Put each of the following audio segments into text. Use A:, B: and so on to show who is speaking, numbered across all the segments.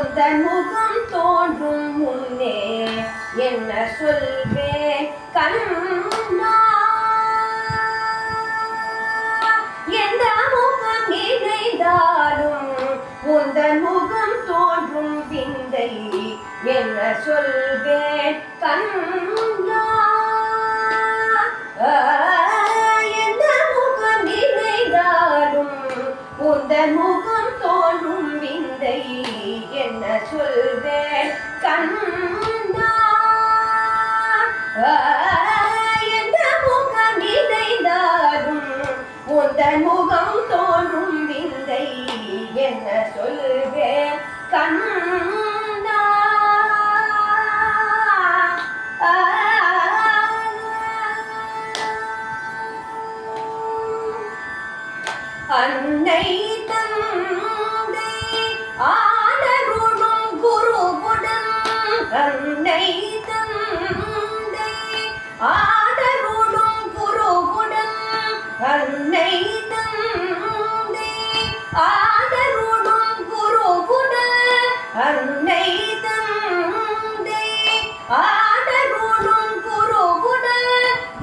A: உந்தன் முகம் தோன்றும் முன்னே என்ன சொல்வேன் கண்ணா? எந்த முகம் நினைந்தாலும் உந்தன் முகம் தோன்றும் விந்தை என்ன சொல்வேன் கண்ணா? எந்த முகம் நினைந்தாலும் உந்தன் முகம் தோன்றும் விந்தை என்ன சொல்வேன் கண்ணா? எந்த முகம் நினைந்தாலும் உந்தன் முகம் தோன்றும் விந்தை என்ன சொல்வேன் கண்ணா? அன்னை தந்தை ஆனருளும் குருவுடன் அன்னை தந்தை ஆனருளும் குருவுடன் அன்னை தந்தை ஆனருளும் குருவுடன் அன்னை தந்தை ஆனருளும் குருவுடன்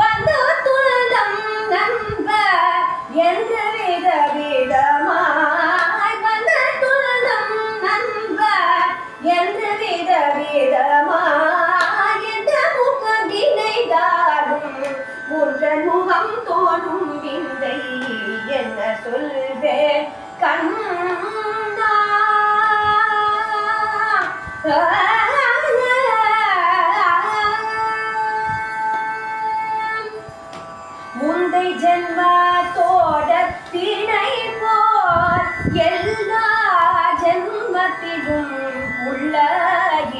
A: வந்து துள்ளம் நண்ப என்று விதமாய் வந்து துள்ளம் நண்ப என்று விதமாய் எந்த முகம் நினைந்தாலும் உன்றன் முகம் தோன்றும் விந்தை என்ன சொல்வேன் கண்ணா? முந்தை ஜென்மத்தோட திணை போல் எல்லா ஜென்மத்திலும் உள்ள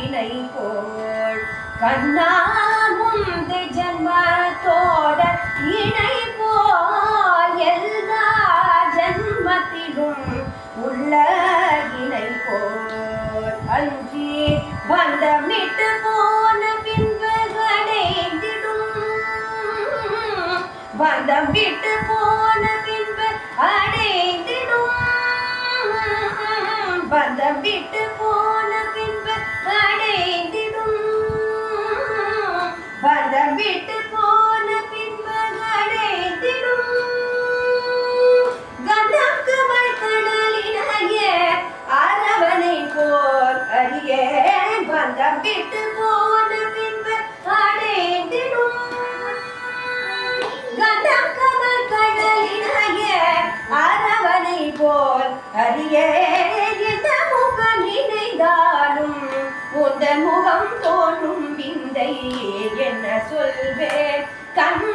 A: இணை போல் கண்ணா முந்தை ஜென்மத்தோட இணை போல் எல்லா ஜென்மத்திலும் உள்ள இணை போல் அஞ்சி பந்தமிட்டு போன பின்பு அடைந்திடும் பந்தம் விட்டு போன பின்பு அடைந்திடும் பந்தம் விட்டு போன பின்பு அடைந்திடும் பந்தம் விட்டு போன பின்பு அடைந்திடும் கந்தம் கமல் கடலினாய அரவணை போல் அறிய பந்தம் விட்டு போன பின்பு அடைந்திடும் கந்தம் கமல் கடலினாய அரவணை போல் அறிய எந்த முகம் நினைந்தாலும் உந்தன் முகம் தோன்றும் விந்தை என்ன சொல்வேன் கண்ணா?